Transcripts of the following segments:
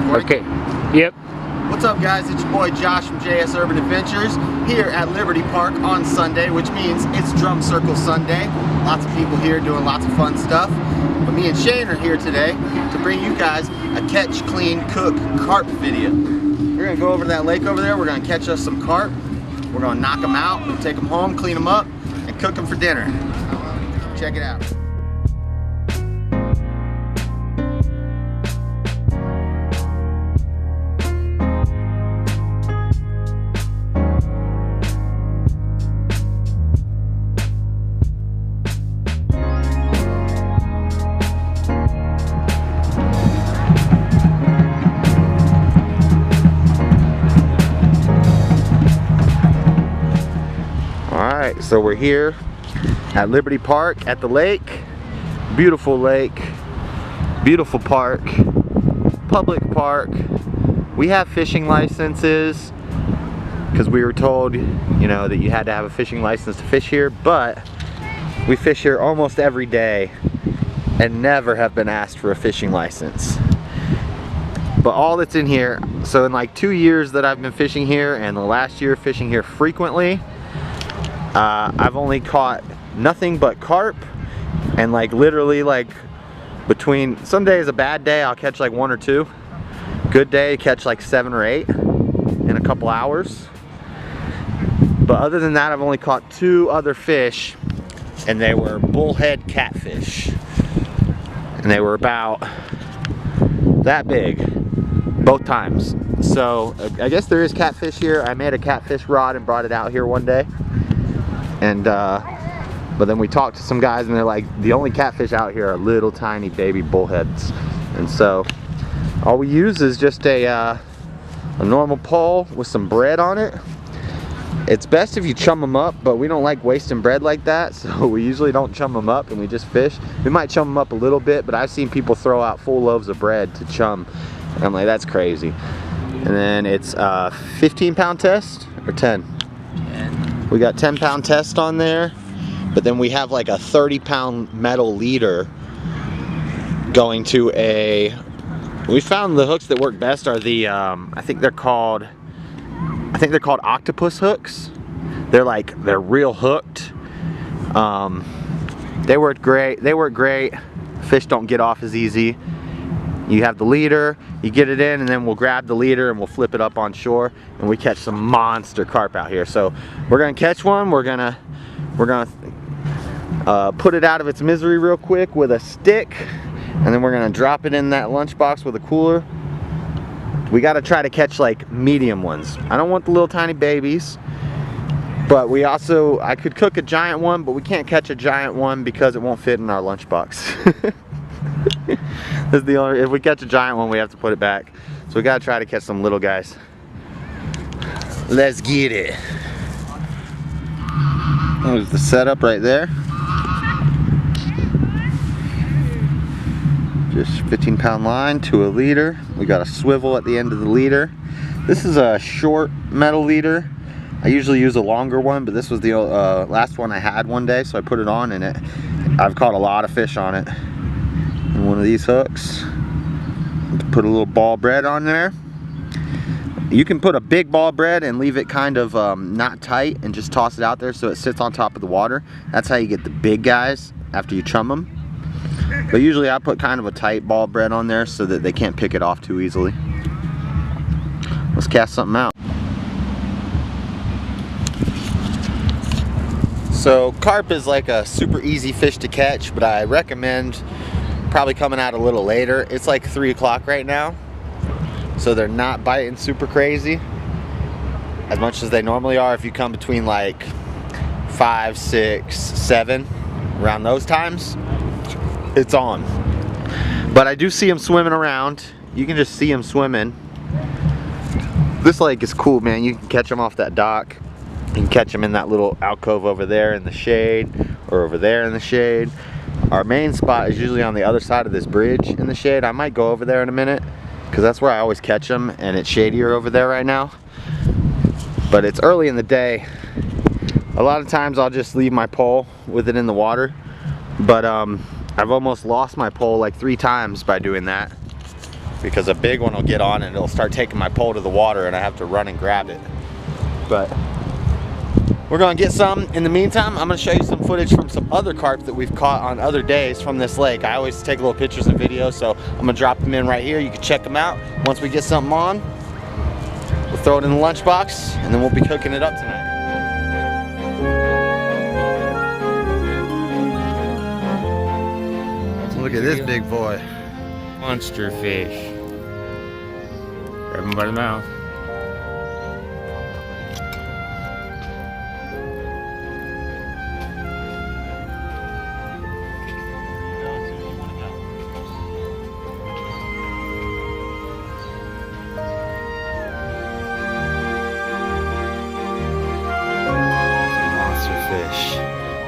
Okay. Yep. What's up, guys? It's your boy Josh from Jsurbanadventures here at Liberty Park on Sunday, which means it's Drum Circle Sunday. Lots of people here doing lots of fun stuff. But me and Shane are here today to bring you guys a catch, clean, cook carp video. We're gonna go over to that lake over there. We're gonna catch us some carp. We're gonna knock them out, we'll take them home, clean them up, and cook them for dinner. Check it out. Alright, so we're here at Liberty Park at the lake. Beautiful lake, beautiful park, public park. We have fishing licenses because we were told, you know, that you had to have a fishing license to fish here, but we fish here almost every day and never have been asked for a fishing license. But all that's in here, so in like 2 years that I've been fishing here and the last year fishing here frequently, I've only caught nothing but carp, and like literally like between, some days a bad day I'll catch like 1 or 2. Good day catch like 7 or 8 in a couple hours. But other than that, I've only caught 2 other fish, and they were bullhead catfish, and they were about that big both times. So I guess there is catfish here. I made a catfish rod and brought it out here one day. And but then we talked to some guys and they're like, the only catfish out here are little tiny baby bullheads. And so all we use is just a normal pole with some bread on it. It's best if you chum them up, but we don't like wasting bread like that, so we usually don't chum them up and we just fish. We might chum them up a little bit, but I've seen people throw out full loaves of bread to chum. And I'm like, that's crazy. And then it's a 15-pound test or 10? We got 10-pound test on there, but then we have like a 30-pound metal leader going to a, we found the hooks that work best are the, I think they're called octopus hooks. They're real hooked. They work great. Fish don't get off as easy. You have the leader, you get it in, and then we'll grab the leader and we'll flip it up on shore, and we catch some monster carp out here. So we're gonna catch one. We're gonna put it out of its misery real quick with a stick, and then we're gonna drop it in that lunchbox with a cooler. We gotta try to catch like medium ones. I don't want the little tiny babies, but I could cook a giant one, but we can't catch a giant one because it won't fit in our lunchbox. This is the only, if we catch a giant one, we have to put it back. So we gotta try to catch some little guys. Let's get it. There's the setup right there. Just 15-pound line to a leader. We got a swivel at the end of the leader. This is a short metal leader. I usually use a longer one, but this was the last one I had one day, so I put it on, and I've caught a lot of fish on it. And one of these hooks, put a little ball of bread on there. You can put a big ball of bread and leave it kind of not tight and just toss it out there so it sits on top of the water. That's how you get the big guys after you chum them. But usually I put kind of a tight ball of bread on there so that they can't pick it off too easily. Let's cast something out. So carp is like a super easy fish to catch, but I recommend probably coming out a little later. It's like 3 o'clock right now, so they're not biting super crazy as much as they normally are. If you come between like 5, 6, 7, around those times, it's on. But I do see them swimming around. You can just see them swimming. This lake is cool, man. You can catch them off that dock. You can catch them in that little alcove over there in the shade, or over there in the shade. Our main spot is usually on the other side of this bridge in the shade. I might go over there in a minute because that's where I always catch them, and it's shadier over there right now. But it's early in the day. A lot of times I'll just leave my pole with it in the water, but I've almost lost my pole like 3 times by doing that. because a big one will get on and it'll start taking my pole to the water and I have to run and grab it. But we're gonna get some. In the meantime, I'm gonna show you some footage from some other carp that we've caught on other days from this lake. I always take little pictures and videos, so I'm gonna drop them in right here. You can check them out. Once we get something on, we'll throw it in the lunchbox and then we'll be cooking it up tonight. Look at this big boy. Monster fish. Grab him by the mouth.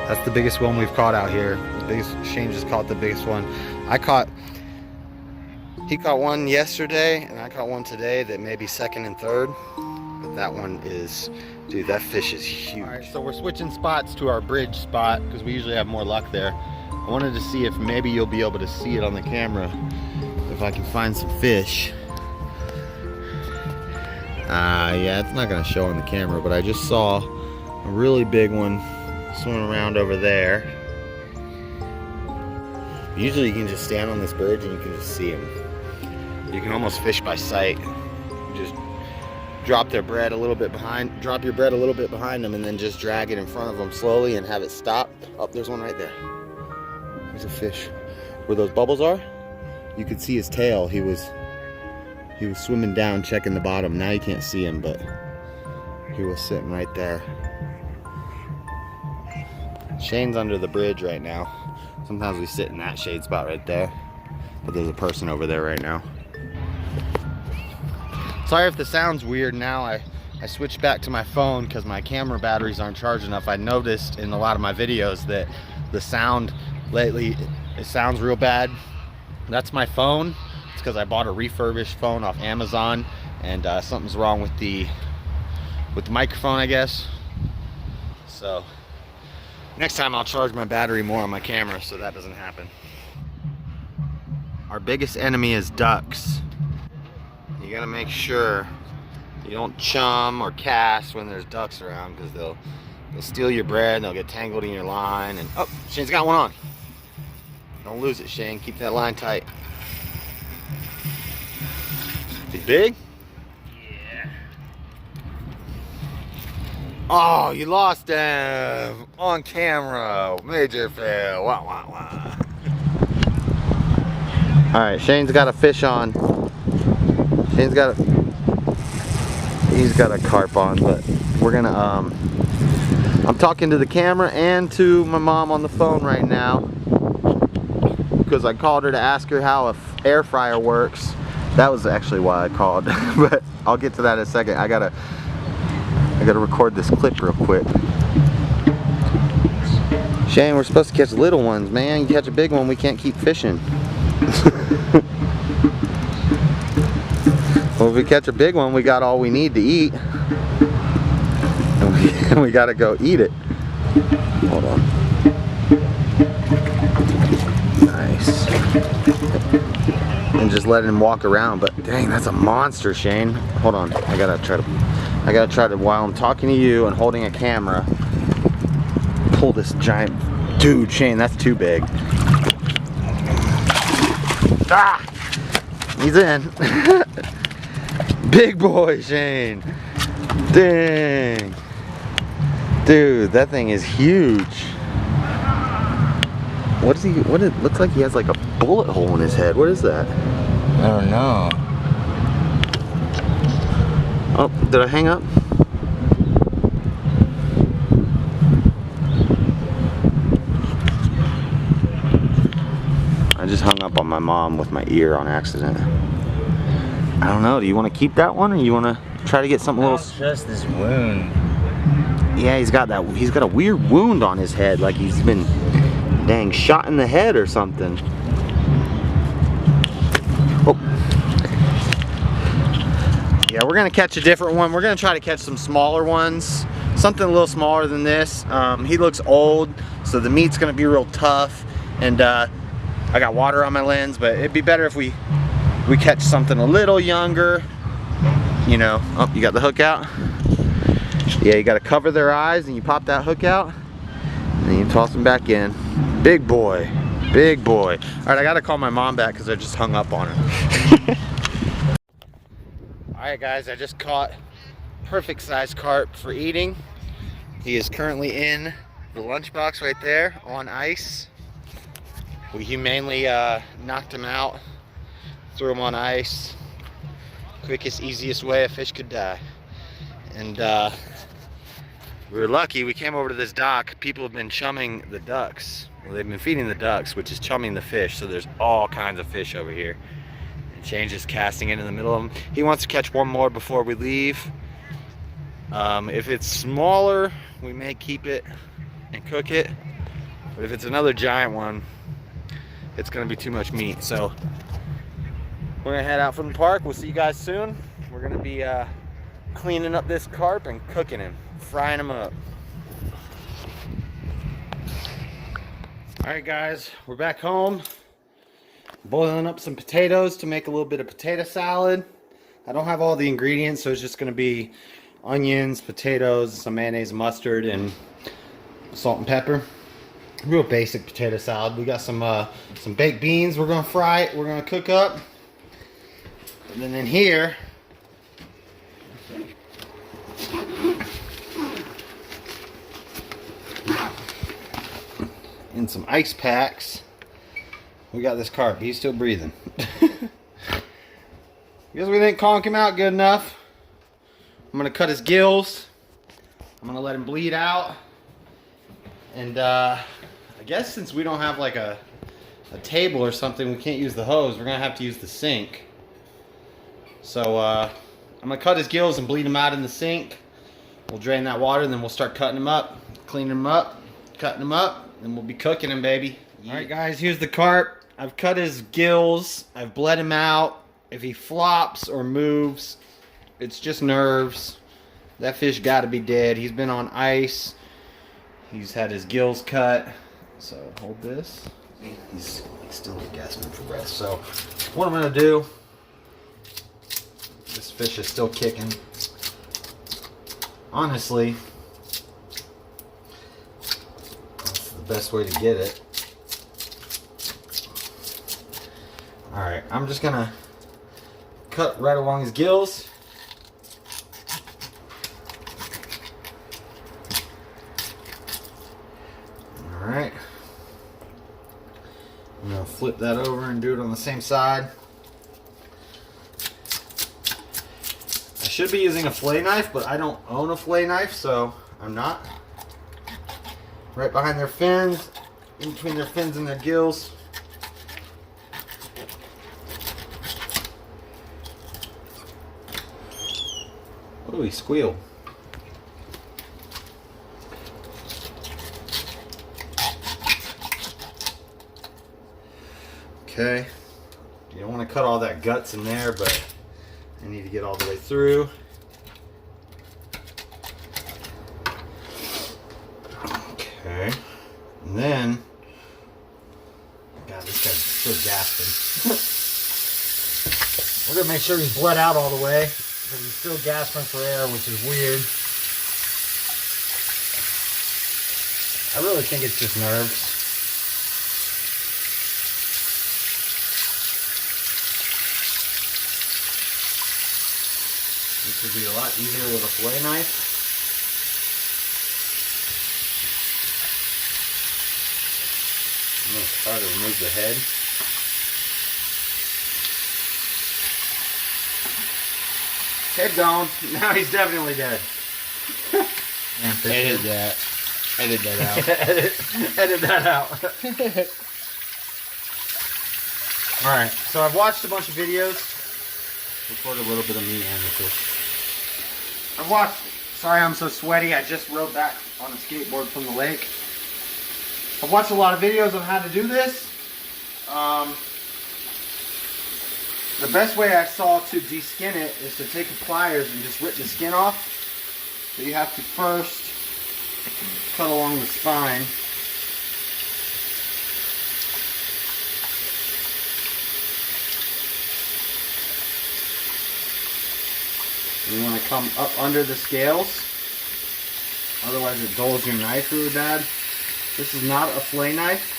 That's the biggest one we've caught out here. The biggest, Shane just caught the biggest one. He caught one yesterday and I caught one today that may be second and third. But that one is, dude, that fish is huge. All right, so we're switching spots to our bridge spot because we usually have more luck there. I wanted to see if maybe you'll be able to see it on the camera, if I can find some fish. Yeah, it's not gonna show on the camera, but I just saw a really big one swimming around over there. Usually you can just stand on this bridge and you can just see them. You can almost fish by sight. Just drop your bread a little bit behind them and then just drag it in front of them slowly and have it stop. Oh, there's one right there. There's a fish. Where those bubbles are, you could see his tail. He was swimming down checking the bottom. Now you can't see him, but he was sitting right there. Shane's under the bridge right now. Sometimes we sit in that shade spot right there, but there's a person over there right now. Sorry if the sound's weird now. I switched back to my phone because my camera batteries aren't charged enough. I noticed in a lot of my videos that the sound lately, it sounds real bad. That's my phone. It's because I bought a refurbished phone off Amazon and something's wrong with the microphone, I guess. So next time I'll charge my battery more on my camera so that doesn't happen. Our biggest enemy is ducks. You gotta make sure you don't chum or cast when there's ducks around because they'll steal your bread and they'll get tangled in your line. And oh, Shane's got one on. Don't lose it, Shane. Keep that line tight. Is he big? Yeah. Oh, you lost him on camera. Major fail. Wah, wah, wah. All right, Shane's got a fish on. He's got a carp on, but we're gonna I'm talking to the camera and to my mom on the phone right now because I called her to ask her how a air fryer works. That was actually why I called, but I'll get to that in a second. I gotta record this clip real quick. Shane, we're supposed to catch little ones, man. You catch a big one, we can't keep fishing. Well, if we catch a big one, we got all we need to eat. And we gotta go eat it. Hold on. Nice. And just let him walk around. But dang, that's a monster, Shane. Hold on. I gotta try to, while I'm talking to you and holding a camera, pull this giant. Dude, Shane, that's too big. Ah! He's in. Big boy, Shane. Dang. Dude, that thing is huge. What it looks like he has like a bullet hole in his head. What is that? I don't know. Oh, did I hang up? I just hung up on my mom with my ear on accident. I don't know, do you want to keep that one or you want to try to get something a little... Just this wound. Yeah, he's got a weird wound on his head, like he's been, dang, shot in the head or something. Oh. Yeah, we're gonna catch a different one. We're gonna try to catch some smaller ones, something a little smaller than this. He looks old, so the meat's gonna be real tough, and I got water on my lens, but it'd be better if we we catch something a little younger, you know, oh, you got the hook out? Yeah, you got to cover their eyes and you pop that hook out and then you toss them back in. Big boy, big boy. All right, I got to call my mom back because I just hung up on her. All right, guys, I just caught perfect size carp for eating. He is currently in the lunchbox right there on ice. We humanely knocked him out, threw him on ice. Quickest, easiest way a fish could die. And we were lucky. We came over to this dock. People have been chumming the ducks. Well, they've been feeding the ducks, which is chumming the fish. So there's all kinds of fish over here. And Shane just casting it in the middle of them. He wants to catch one more before we leave. If it's smaller, we may keep it and cook it. But if it's another giant one, it's gonna be too much meat. So we're gonna head out from the park. We'll see you guys soon. We're gonna be cleaning up this carp and cooking him, frying him up. All right, guys, we're back home. Boiling up some potatoes to make a little bit of potato salad. I don't have all the ingredients, so it's just gonna be onions, potatoes, some mayonnaise, mustard, and salt and pepper. Real basic potato salad. We got some baked beans we're gonna fry. We're gonna cook up. And then in here, in some ice packs, we got this carp. He's still breathing. Guess we didn't conk him out good enough. I'm gonna cut his gills. I'm gonna let him bleed out. And I guess since we don't have like a table or something, we can't use the hose. We're gonna have to use the sink. So I'm gonna cut his gills and bleed him out in the sink. We'll drain that water and then we'll start cutting him up, cleaning him up, cutting him up, and we'll be cooking him, baby. Yeah. All right, guys, here's the carp. I've cut his gills. I've bled him out. If he flops or moves, it's just nerves. That fish got to be dead. He's been on ice. He's had his gills cut. So hold this. He's still gasping for breath. So what I'm going to do, this fish is still kicking. Honestly, that's the best way to get it. Alright, I'm just going to cut right along his gills. Alright. I'm going to flip that over and do it on the same side. I should be using a fillet knife, but I don't own a fillet knife, so I'm not. Right behind their fins, in between their fins and their gills. Oh, he squealed. Okay. You don't want to cut all that guts in there, but I need to get all the way through. Okay. And then, God, this guy's still gasping. We're going to make sure he's bled out all the way, because he's still gasping for air, which is weird. I really think it's just nerves. This would be a lot easier with a fillet knife. I'm going to try to remove the head. Head gone. Now he's definitely dead. Edit that. Edit that out. edit that out. Alright, so I've watched a bunch of videos. Record a little bit of me and the fish. I've watched, sorry I'm so sweaty, I just rode back on a skateboard from the lake. I've watched a lot of videos on how to do this. The best way I saw to de-skin it is to take the pliers and just rip the skin off. So you have to first cut along the spine. You want to come up under the scales, otherwise it dulls your knife really bad. This is not a fillet knife.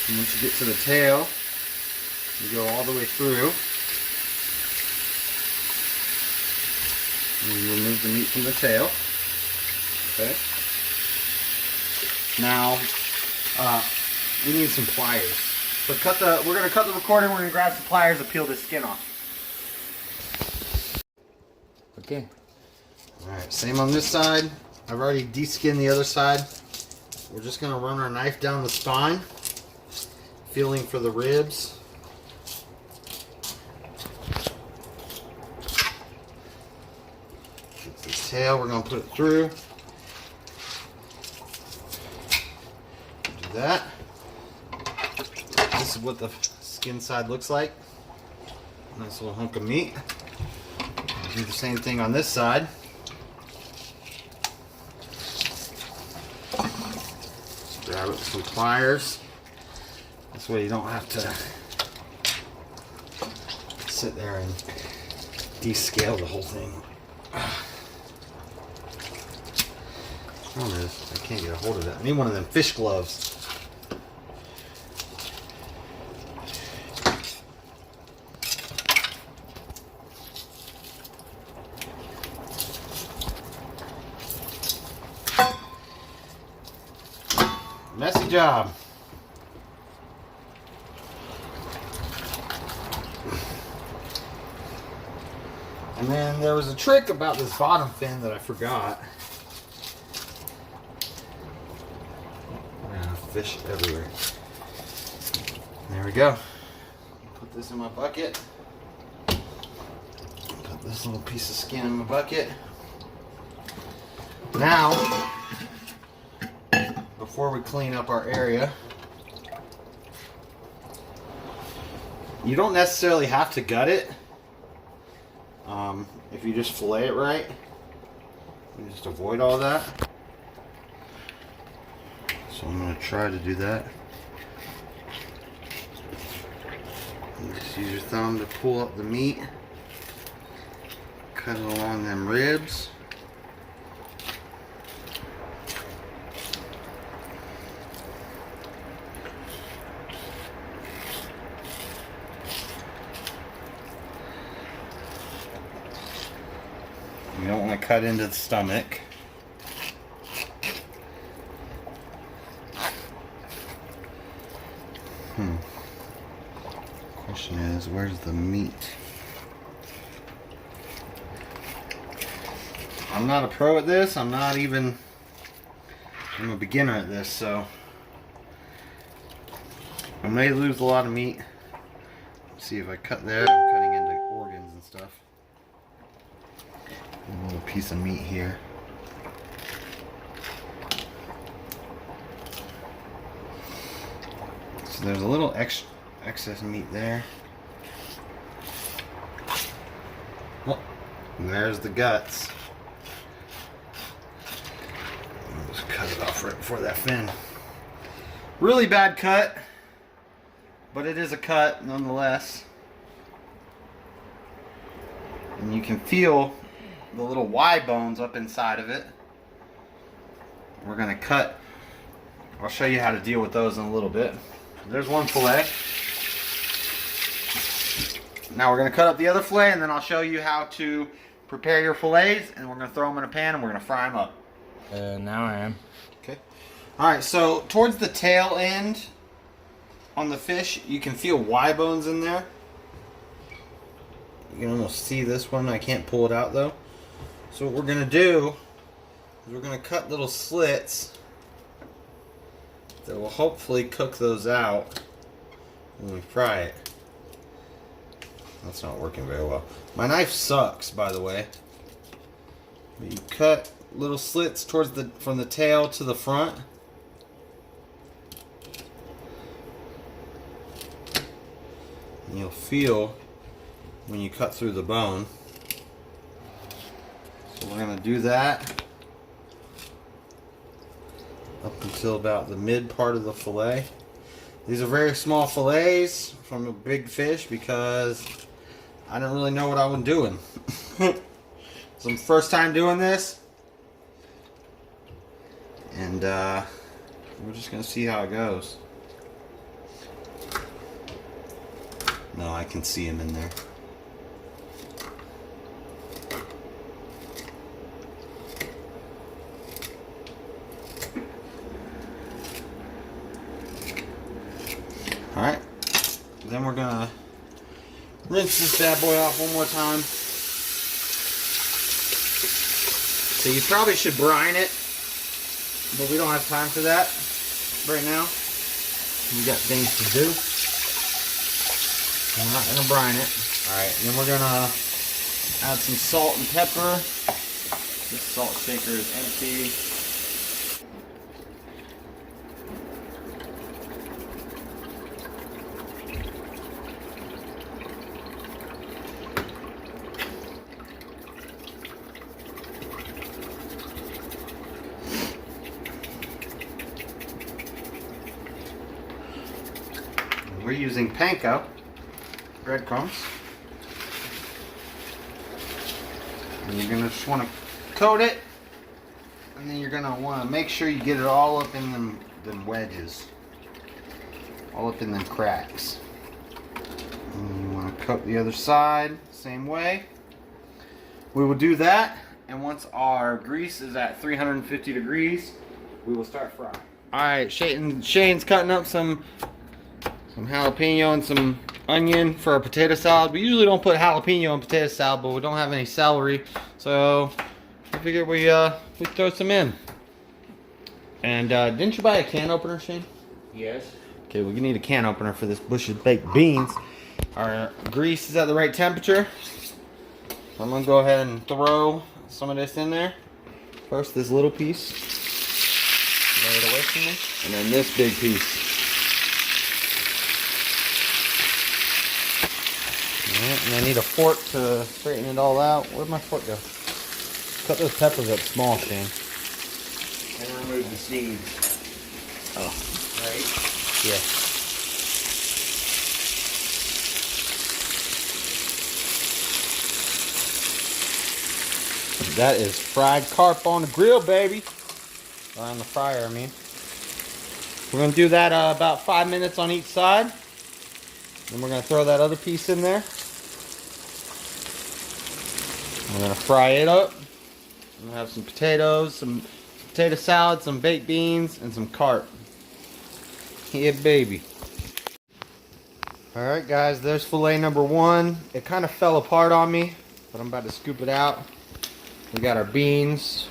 And once you get to the tail, you go all the way through. And you remove the meat from the tail. Okay. Now, we need some pliers. So we're going to cut the recording, we're going to grab some pliers to peel this skin off. Okay. Alright, same on this side. I've already de-skinned the other side. We're just going to run our knife down the spine, feeling for the ribs. Get this tail, we're going to put it through. Do that. This is what the skin side looks like. Nice little hunk of meat. Do the same thing on this side. Grab it with some pliers. This way you don't have to sit there and descale the whole thing. Problem is, I can't get a hold of that. I need one of them fish gloves. Messy job. And then there was a trick about this bottom fin that I forgot. Fish everywhere. There we go. Put this in my bucket. Put this little piece of skin in my bucket. Now, before we clean up our area, you don't necessarily have to gut it. If you just fillet it right, you just avoid all that. So I'm going to try to do that. And just use your thumb to pull up the meat. Cut it along them ribs. You don't want to cut into the stomach. Question is, where's the meat? I'm not a pro at this. I'm a beginner at this, so I may lose a lot of meat. Let's see if I cut there. I'm cutting into organs and stuff. A little piece of meat here. So there's a little excess meat there. Well, and there's the guts. I'll just cut it off right before that fin. Really bad cut, but it is a cut nonetheless. And you can feel the little Y bones up inside of it. We're going to cut. I'll show you how to deal with those in a little bit. There's one fillet. Now we're going to cut up the other fillet, and then I'll show you how to prepare your fillets, and we're going to throw them in a pan and we're going to fry them up. Now I am. Okay. Alright, so towards the tail end on the fish, you can feel Y bones in there. You can almost see this one. I can't pull it out though. So what we're going to do is we're going to cut little slits that will hopefully cook those out when we fry it. That's not working very well. My knife sucks, by the way. But you cut little slits towards from the tail to the front. And you'll feel when you cut through the bone. So we're going to do that up until about the mid part of the fillet. These are very small fillets from a big fish because I didn't really know what I was doing. So first time doing this, and we're just gonna see how it goes. No, I can see him in there. Alright, then we're gonna rinse this bad boy off one more time. So you probably should brine it, but we don't have time for that right now. We got things to do. We're not gonna brine it. Alright, then we're gonna add some salt and pepper. This salt shaker is empty. We're using panko breadcrumbs, and you're gonna just want to coat it, and then you're gonna want to make sure you get it all up in them wedges, all up in them cracks. And you want to coat the other side same way. We will do that, and once our grease is at 350 degrees, we will start frying. All right, Shane's cutting up some jalapeno and some onion for our potato salad. We usually don't put jalapeno in potato salad, but we don't have any celery, so I figured we throw some in. And didn't you buy a can opener, Shane? Yes. Okay, we need a can opener for this Bush's baked beans. Our grease is at the right temperature. So I'm gonna go ahead and throw some of this in there. First, this little piece. Lay it away from me. And then this big piece. And I need a fork to straighten it all out. Where'd my fork go? Cut those peppers up small, Shane. And remove the seeds. Oh. Right? Yeah. That is fried carp on the grill, baby. Or on the fryer, I mean. We're going to do that about 5 minutes on each side. Then we're going to throw that other piece in there. We're going to fry it up. We're going to have some potatoes, some potato salad, some baked beans, and some carp. Yeah, baby. Alright guys, there's fillet number one. It kind of fell apart on me, but I'm about to scoop it out. We got our beans.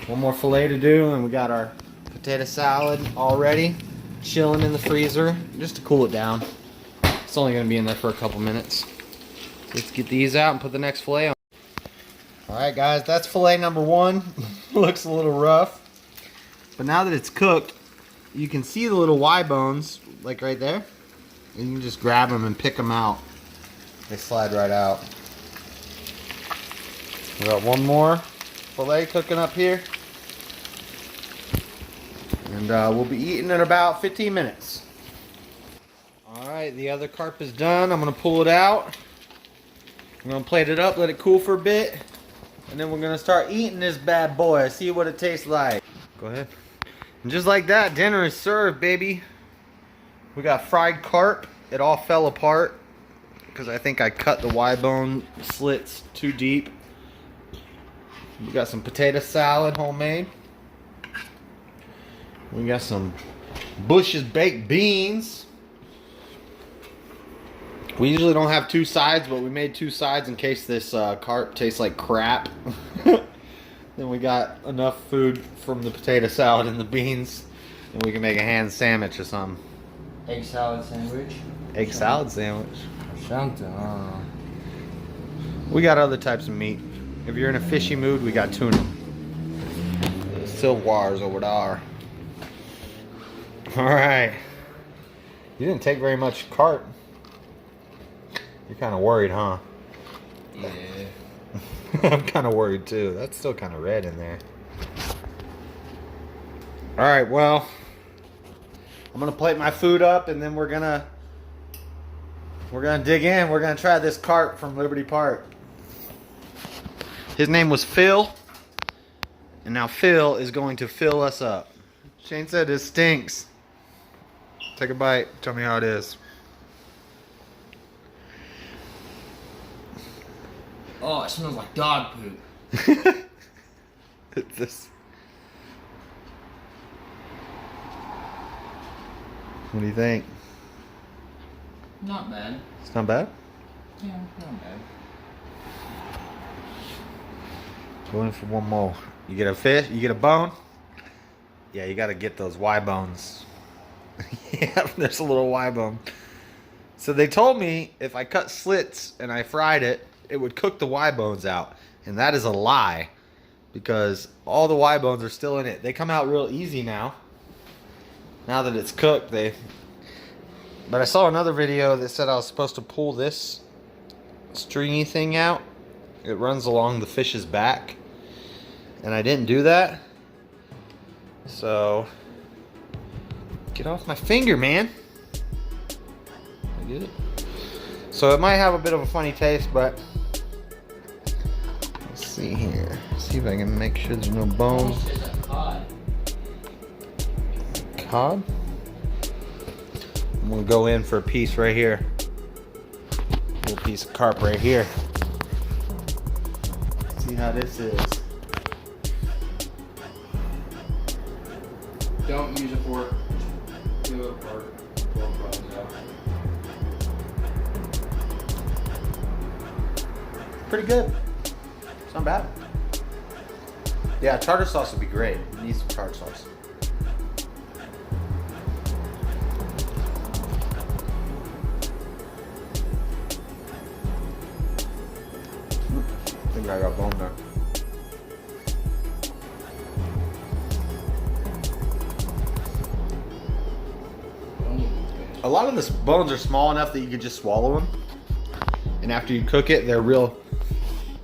One more fillet to do, and we got our potato salad already chilling in the freezer just to cool it down. It's only going to be in there for a couple minutes. Let's get these out and put the next fillet on. Alright guys, that's fillet number one. Looks a little rough. But now that it's cooked, you can see the little Y bones, like right there. And you can just grab them and pick them out. They slide right out. We got one more fillet cooking up here. And we'll be eating in about 15 minutes. Alright, the other carp is done. I'm going to pull it out. I'm going to plate it up, let it cool for a bit. And then we're going to start eating this bad boy. See what it tastes like. Go ahead. And just like that, dinner is served, baby. We got fried carp. It all fell apart because I think I cut the Y-bone slits too deep. We got some potato salad, homemade. We got some Bush's baked beans. We usually don't have two sides, but we made two sides in case this carp tastes like crap. Then we got enough food from the potato salad and the beans, and we can make a ham sandwich or something. Egg salad sandwich. Egg salad sandwich. Something, I don't know. We got other types of meat. If you're in a fishy mood, we got tuna. Silverwares over there. Alright. You didn't take very much carp. You're kind of worried, huh? Yeah. I'm kind of worried too. That's still kind of red in there. Alright, well, I'm gonna plate my food up, and then we're gonna dig in. We're gonna try this carp from Liberty Park. His name was Phil, and now Phil is going to fill us up. Shane said it stinks. Take a bite. Tell me how it is. Oh, it smells like dog poop. It's this. What do you think? Not bad. It's not bad? Yeah, not bad. Go in for one more. You get a fish? You get a bone? Yeah, you gotta get those Y bones. Yeah, there's a little Y bone. So they told me if I cut slits and I fried it, it would cook the Y bones out. And that is a lie. Because all the Y bones are still in it. They come out real easy now. Now that it's cooked, But I saw another video that said I was supposed to pull this stringy thing out. It runs along the fish's back. And I didn't do that. So, get off my finger, man. I get it. So it might have a bit of a funny taste, but let's see here. See if I can make sure there's no bones. Cod? I'm gonna go in for a piece right here. A little piece of carp right here. See how this is. Don't use a fork. Do a fork. Pull the bones out. Pretty good. It's not bad. Yeah, tartar sauce would be great. You need some tartar sauce. I think I got bone there. A lot of the bones are small enough that you could just swallow them. And after you cook it, they're real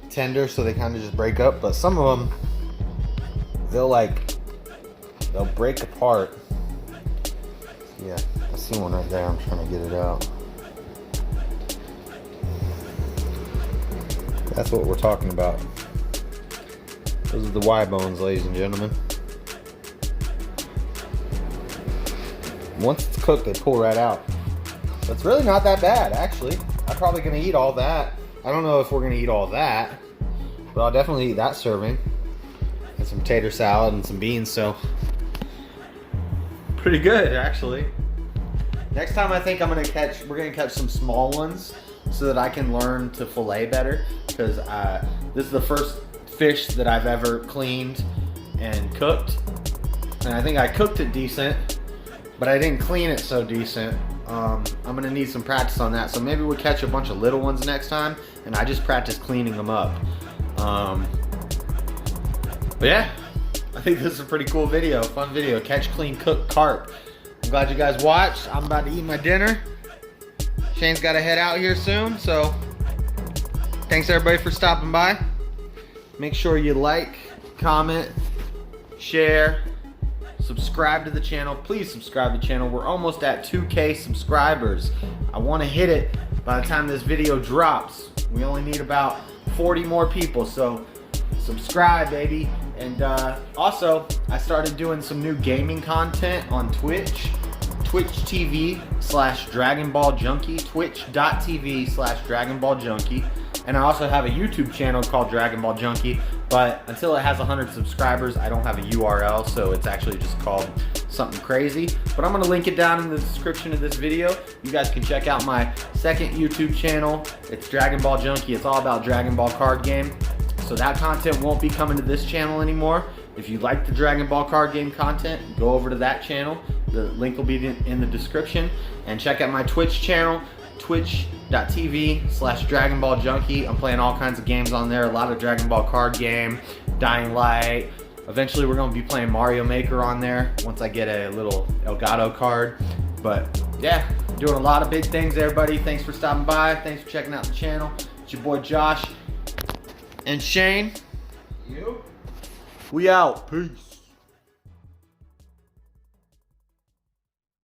tender, so they kind of just break up. But some of them, they'll break apart. Yeah, I see one right there. I'm trying to get it out. That's what we're talking about. Those are the Y bones, ladies and gentlemen. Once it's cooked, they pull right out. So it's really not that bad, actually. I'm probably gonna eat all that. I don't know if we're gonna eat all that, but I'll definitely eat that serving. And some tater salad and some beans, so pretty good, actually. Next time I think we're gonna catch some small ones so that I can learn to fillet better, because this is the first fish that I've ever cleaned and cooked. And I think I cooked it decent, but I didn't clean it so decent. I'm gonna need some practice on that, so maybe we'll catch a bunch of little ones next time and I just practice cleaning them up. But yeah, I think this is a pretty cool video, fun video. Catch, clean, cook carp. I'm glad you guys watched. I'm about to eat my dinner. Shane's got to head out here soon, so thanks everybody for stopping by. Make sure you like, comment, share, subscribe to the channel. Please subscribe to the channel. We're almost at 2K subscribers. I want to hit it by the time this video drops. We only need about 40 more people, so subscribe, baby. And also, I started doing some new gaming content on Twitch. Twitch TV/Dragon Ball Junkie. Twitch.tv/Dragon Ball Junkie. And I also have a YouTube channel called Dragon Ball Junkie, but until it has 100 subscribers, I don't have a URL, so it's actually just called something crazy. But I'm gonna link it down in the description of this video. You guys can check out my second YouTube channel. It's Dragon Ball Junkie. It's all about Dragon Ball card game. So that content won't be coming to this channel anymore. If you like the Dragon Ball card game content, go over to that channel. The link will be in the description. And check out my Twitch channel, twitch.tv/Dragon Ball Junkie. I'm playing all kinds of games on there. A lot of Dragon Ball card game, Dying Light. Eventually we're going to be playing Mario Maker on there once I get a little Elgato card. But yeah, doing a lot of big things, everybody. Thanks for stopping by. Thanks for checking out the channel. It's your boy Josh and Shane. You? We out. Peace.